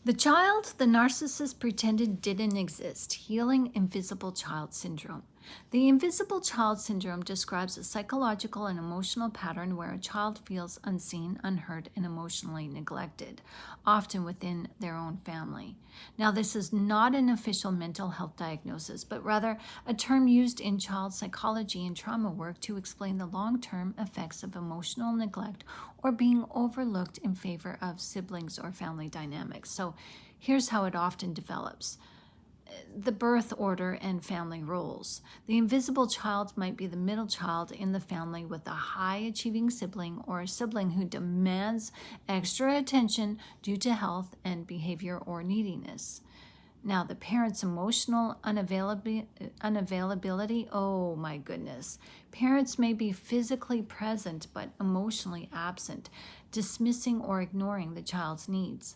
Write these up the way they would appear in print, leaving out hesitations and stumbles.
The child the narcissist pretended didn't exist, healing invisible child syndrome. The invisible child syndrome describes a psychological and emotional pattern where a child feels unseen, unheard, and emotionally neglected, often within their own family. Now, this is not an official mental health diagnosis, but rather a term used in child psychology and trauma work to explain the long-term effects of emotional neglect or being overlooked in favor of siblings or family dynamics. So here's how it often develops. The birth order and family roles. The invisible child might be the middle child in the family with a high-achieving sibling or a sibling who demands extra attention due to health and behavior or neediness. Now, the parent's emotional unavailability, oh my goodness. Parents may be physically present but emotionally absent, dismissing or ignoring the child's needs.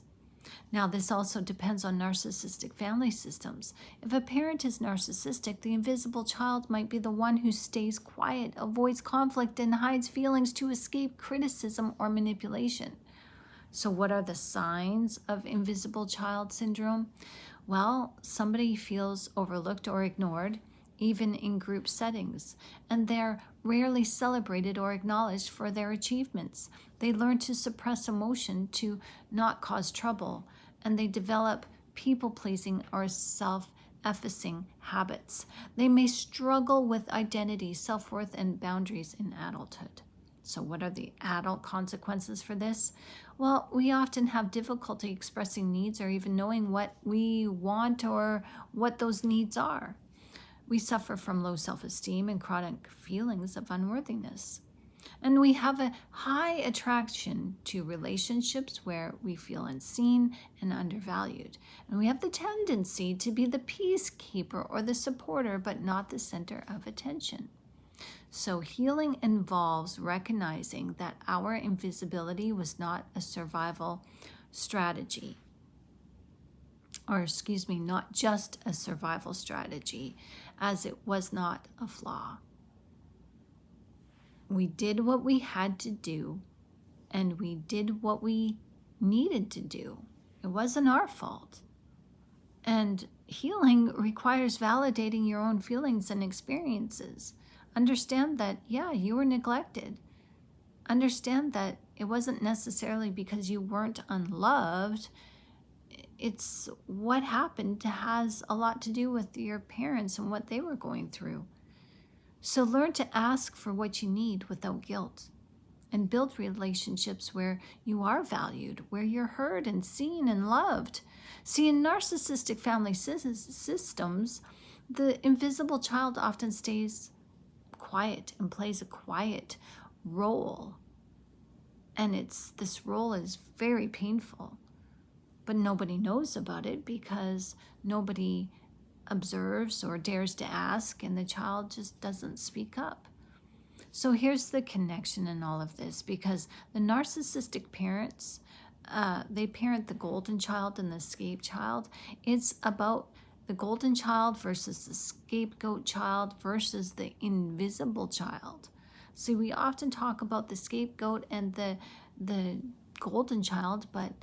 Now, this also depends on narcissistic family systems. If a parent is narcissistic, the invisible child might be the one who stays quiet, avoids conflict, and hides feelings to escape criticism or manipulation. So what are the signs of invisible child syndrome? Well, somebody feels overlooked or ignored, even in group settings, and they're rarely celebrated or acknowledged for their achievements. They learn to suppress emotion to not cause trouble, and they develop people-pleasing or self-effacing habits. They may struggle with identity, self-worth, and boundaries in adulthood. So what are the adult consequences for this? Well, we often have difficulty expressing needs or even knowing what we want or what those needs are. We suffer from low self-esteem and chronic feelings of unworthiness. And we have a high attraction to relationships where we feel unseen and undervalued. And we have the tendency to be the peacekeeper or the supporter, but not the center of attention. So healing involves recognizing that our invisibility was not a survival strategy. Not just a survival strategy, as it was not a flaw. We did what we had to do, and we did what we needed to do. It wasn't our fault. And healing requires validating your own feelings and experiences. Understand that, yeah, you were neglected. Understand that it wasn't necessarily because you weren't unloved. It's what happened has a lot to do with your parents and what they were going through. So learn to ask for what you need without guilt and build relationships where you are valued, where you're heard and seen and loved. See, in narcissistic family systems, the invisible child often stays quiet and plays a quiet role. And this role is very painful. But nobody knows about it because nobody observes or dares to ask, and the child just doesn't speak up. So here's the connection in all of this, because the narcissistic parents, they parent the golden child and the escape child. It's about the golden child versus the scapegoat child versus the invisible child. See, we often talk about the scapegoat and the golden child, but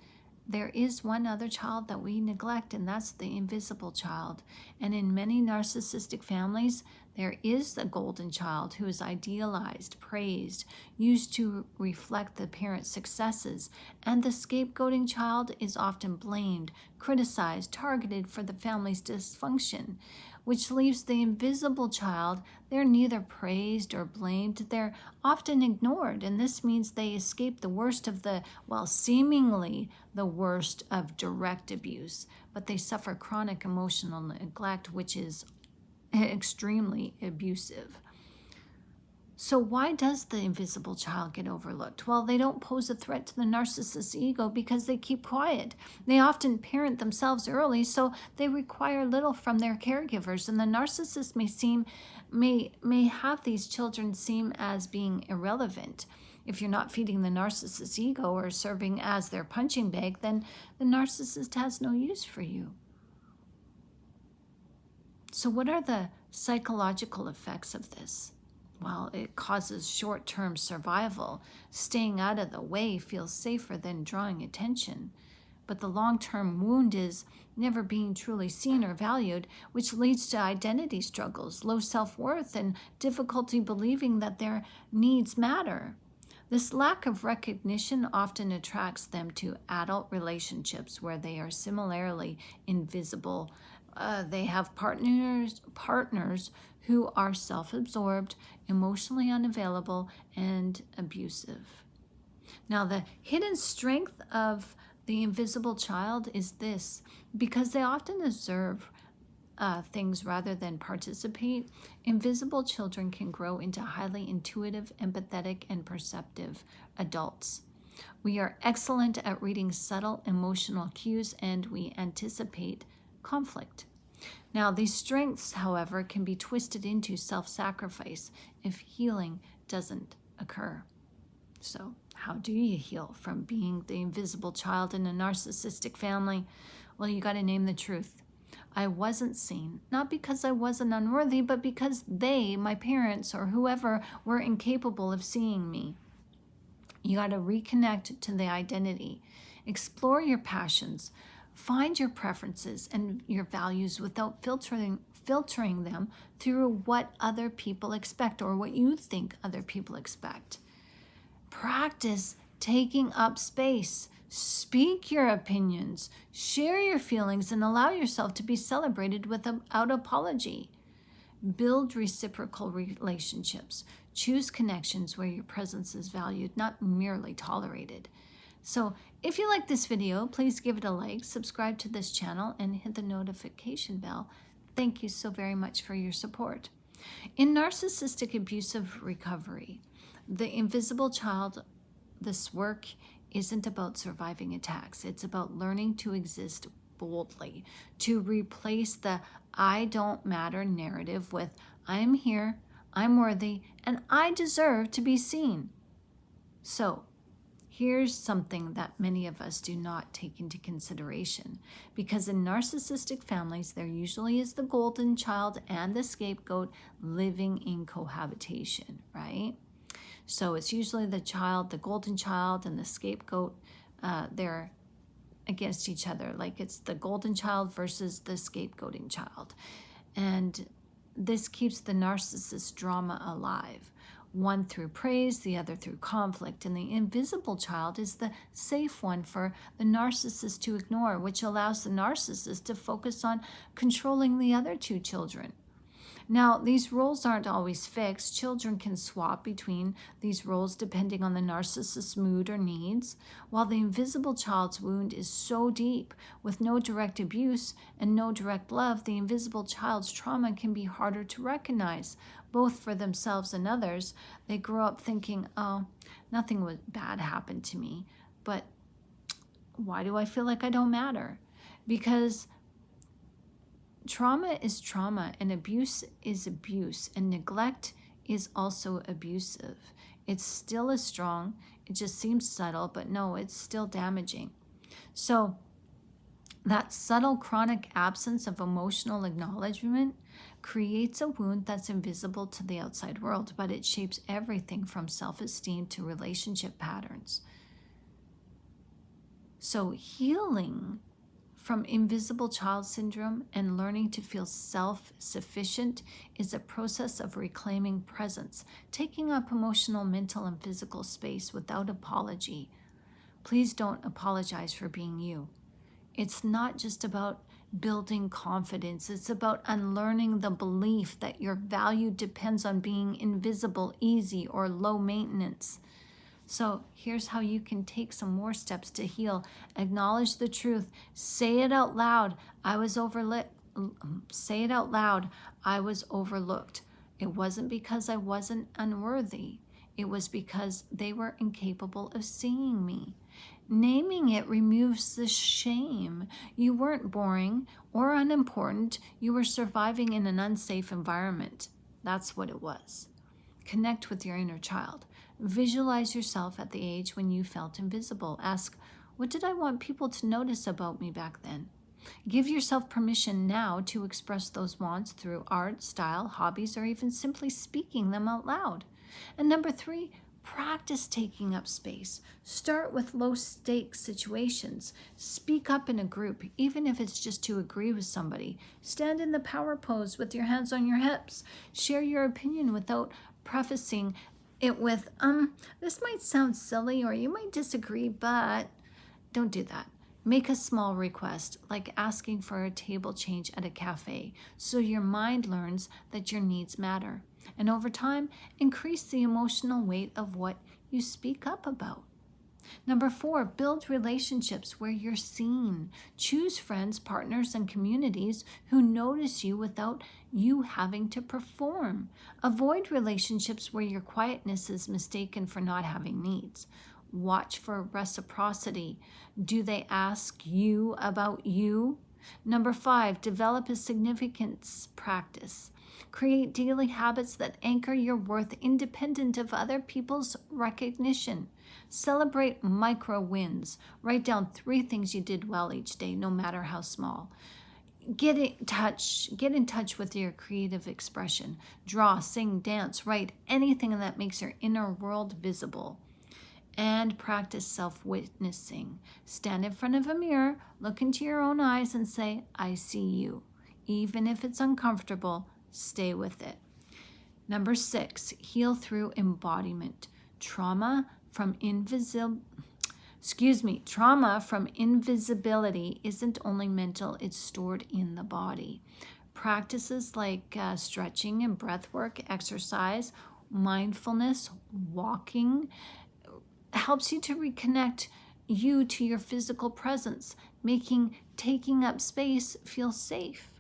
there is one other child that we neglect, and that's the invisible child. And in many narcissistic families, there is a golden child who is idealized, praised, used to reflect the parent's successes. And the scapegoating child is often blamed, criticized, targeted for the family's dysfunction, which leaves the invisible child. They're neither praised or blamed. They're often ignored, and this means they escape the worst of seemingly the worst of direct abuse, but they suffer chronic emotional neglect, which is extremely abusive. So why does the invisible child get overlooked? Well, they don't pose a threat to the narcissist's ego because they keep quiet. They often parent themselves early, so they require little from their caregivers, and the narcissist may have these children seem as being irrelevant. If you're not feeding the narcissist's ego or serving as their punching bag, then the narcissist has no use for you. So what are the psychological effects of this? Well, it causes short-term survival. Staying out of the way feels safer than drawing attention. but the long-term wound is never being truly seen or valued, which leads to identity struggles, low self-worth, and difficulty believing that their needs matter. This lack of recognition often attracts them to adult relationships where they are similarly invisible. They have partners who are self-absorbed, emotionally unavailable, and abusive. Now, the hidden strength of the invisible child is this: because they often observe things rather than participate, invisible children can grow into highly intuitive, empathetic, and perceptive adults. We are excellent at reading subtle emotional cues, and we anticipate conflict. Now, these strengths, however, can be twisted into self-sacrifice if healing doesn't occur. So, how do you heal from being the invisible child in a narcissistic family? Well, you got to name the truth. I wasn't seen, not because I wasn't unworthy, but because they, my parents or whoever, were incapable of seeing me. You got to reconnect to the identity. Explore your passions. Find your preferences and your values without filtering them through what other people expect or what you think other people expect. Practice taking up space. Speak your opinions, share your feelings, and allow yourself to be celebrated without apology. Build reciprocal relationships. Choose connections where your presence is valued, not merely tolerated. So if you like this video, please give it a like, subscribe to this channel, and hit the notification bell. Thank you so very much for your support. In narcissistic abusive recovery, the invisible child, this work isn't about surviving attacks. It's about learning to exist boldly, to replace the I don't matter narrative with I'm here, I'm worthy, and I deserve to be seen. So here's something that many of us do not take into consideration, because in narcissistic families, there usually is the golden child and the scapegoat living in cohabitation, right? So it's usually the child, the golden child, and the scapegoat, they're against each other. Like it's the golden child versus the scapegoating child. And this keeps the narcissist drama alive. One through praise, the other through conflict. And the invisible child is the safe one for the narcissist to ignore, which allows the narcissist to focus on controlling the other two children. Now, these roles aren't always fixed. Children can swap between these roles depending on the narcissist's mood or needs. While the invisible child's wound is so deep, with no direct abuse and no direct love, the invisible child's trauma can be harder to recognize, both for themselves and others. They grow up thinking, oh, nothing bad happened to me, but why do I feel like I don't matter? Because trauma is trauma, and abuse is abuse, and neglect is also abusive. It's still as strong. It just seems subtle, but no, it's still damaging. So that subtle chronic absence of emotional acknowledgement creates a wound that's invisible to the outside world, but it shapes everything from self-esteem to relationship patterns. So healing from invisible child syndrome and learning to feel self-sufficient is a process of reclaiming presence, taking up emotional, mental, and physical space without apology. Please don't apologize for being you. It's not just about building confidence. It's about unlearning the belief that your value depends on being invisible, easy, or low maintenance. So here's how you can take some more steps to heal. Acknowledge the truth. Say it out loud. Say it out loud. I was overlooked. It wasn't because I wasn't unworthy. It was because they were incapable of seeing me. Naming it removes the shame. You weren't boring or unimportant. You were surviving in an unsafe environment. That's what it was. Connect with your inner child. Visualize yourself at the age when you felt invisible. Ask, what did I want people to notice about me back then? Give yourself permission now to express those wants through art, style, hobbies, or even simply speaking them out loud. And number 3, Practice taking up space. Start with low-stakes situations. Speak up in a group, even if it's just to agree with somebody. Stand in the power pose with your hands on your hips. Share your opinion without prefacing it with, this might sound silly or you might disagree, but don't do that. Make a small request, like asking for a table change at a cafe, so your mind learns that your needs matter. And over time, increase the emotional weight of what you speak up about. Number 4, build relationships where you're seen. Choose friends, partners, and communities who notice you without you having to perform. Avoid relationships where your quietness is mistaken for not having needs. Watch for reciprocity. Do they ask you about you? Number 5, develop a significance practice. Create daily habits that anchor your worth independent of other people's recognition. Celebrate micro wins. Write down 3 things you did well each day, no matter how small. Get in touch with your creative expression. Draw, sing, dance, write, anything that makes your inner world visible. And practice self-witnessing. Stand in front of a mirror, look into your own eyes and say, I see you. Even if it's uncomfortable, stay with it. Number 6, heal through embodiment. Trauma from invisibility isn't only mental, it's stored in the body. Practices like stretching and breath work, exercise, mindfulness, walking, helps you to reconnect you to your physical presence, making taking up space feel safe.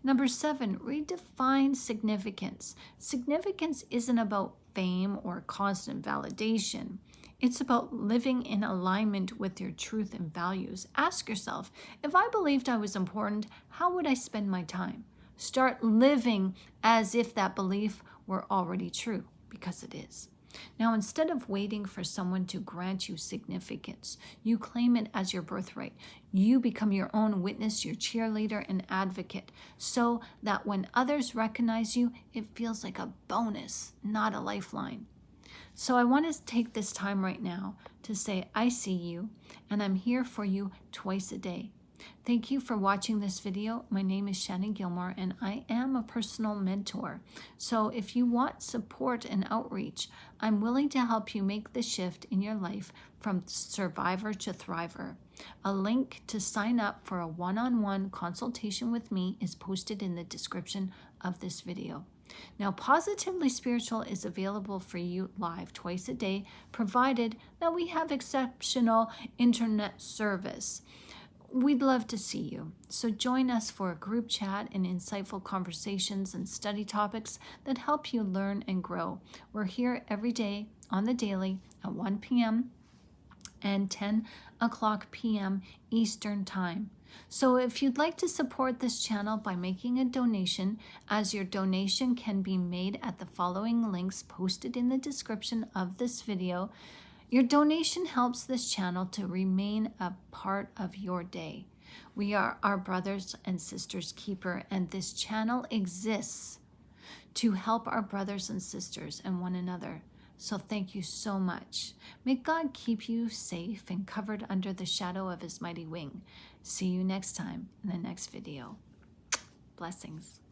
Number 7, redefine significance. Significance isn't about fame or constant validation. It's about living in alignment with your truth and values. Ask yourself, if I believed I was important, how would I spend my time? Start living as if that belief were already true, because it is. Now, instead of waiting for someone to grant you significance, you claim it as your birthright. You become your own witness, your cheerleader, and advocate, so that when others recognize you, it feels like a bonus, not a lifeline. So I want to take this time right now to say, I see you, and I'm here for you twice a day. Thank you for watching this video. My name is Shannongilmour, and I am a personal mentor. So if you want support and outreach, I'm willing to help you make the shift in your life from survivor to thriver. A link to sign up for a one-on-one consultation with me is posted in the description of this video. Now, Positively Spiritual is available for you live twice a day, provided that we have exceptional internet service. We'd love to see you. So join us for a group chat and insightful conversations and study topics that help you learn and grow. We're here every day on the daily at 1 p.m. and 10 o'clock p.m. Eastern Time. So if you'd like to support this channel by making a donation, as your donation can be made at the following links posted in the description of this video, your donation helps this channel to remain a part of your day. We are our brothers and sisters keeper, and this channel exists to help our brothers and sisters and one another. So thank you so much. May God keep you safe and covered under the shadow of his mighty wing. See you next time in the next video. Blessings.